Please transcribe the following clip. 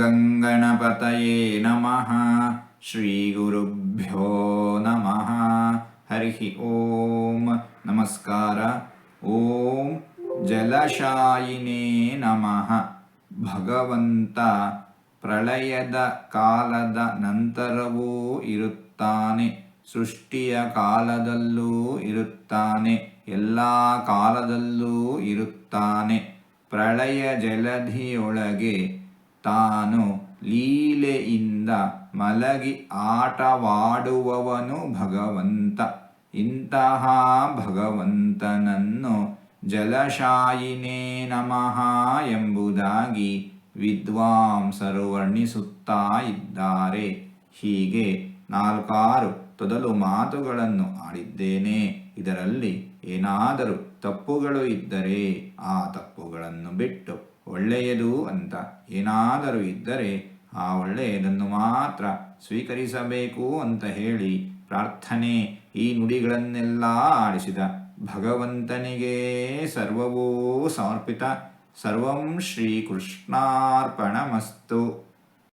ಗಂಗಣಪತಯೇ ನಮಃ. ಶ್ರೀ ಗುರುಭ್ಯೋ ನಮಃ. ಹರಿ ಓಂ. ನಮಸ್ಕಾರ. ಓಂ ಜಲಶಾಯಿನೇ ನಮಃ. ಭಗವಂತ ಪ್ರಳಯದ ಕಾಲದ ನಂತರವೂ ಇರುತ್ತಾನೆ, ಸೃಷ್ಟಿಯ ಕಾಲದಲ್ಲೂ ಇರುತ್ತಾನೆ, ಎಲ್ಲ ಕಾಲದಲ್ಲೂ ಇರುತ್ತಾನೆ. ಪ್ರಳಯ ಜಲಧಿಯೊಳಗೆ ತಾನು ಲೀಲೆಯಿಂದ ಮಲಗಿ ಆಟವಾಡುವವನು ಭಗವಂತ. ಇಂತಹ ಭಗವಂತನನ್ನು ಜಲಶಾಯಿನೇ ನಮಃ ಎಂಬುದಾಗಿ ವಿದ್ವಾಂಸರು ವರ್ಣಿಸುತ್ತಾ ಇದ್ದಾರೆ. ಹೀಗೆ 4 ತೊದಲು ಮಾತುಗಳನ್ನು ಆಡಿದ್ದೇನೆ. ಇದರಲ್ಲಿ ಏನಾದರೂ ತಪ್ಪುಗಳು ಇದ್ದರೆ ಆ ತಪ್ಪುಗಳನ್ನು ಬಿಟ್ಟು ಒಳ್ಳೆಯದು ಅಂತ ಏನಾದರೂ ಇದ್ದರೆ ಆ ಒಳ್ಳೆಯದನ್ನು ಮಾತ್ರ ಸ್ವೀಕರಿಸಬೇಕು ಅಂತ ಹೇಳಿ ಪ್ರಾರ್ಥನೆ. ಈ ನುಡಿಗಳನ್ನೆಲ್ಲ ಆಡಿಸಿದ ಭಗವಂತನಿಗೆ ಸರ್ವವೂ ಸಮರ್ಪಿತ. ಸರ್ವಂ ಶ್ರೀಕೃಷ್ಣಾರ್ಪಣಮಸ್ತು.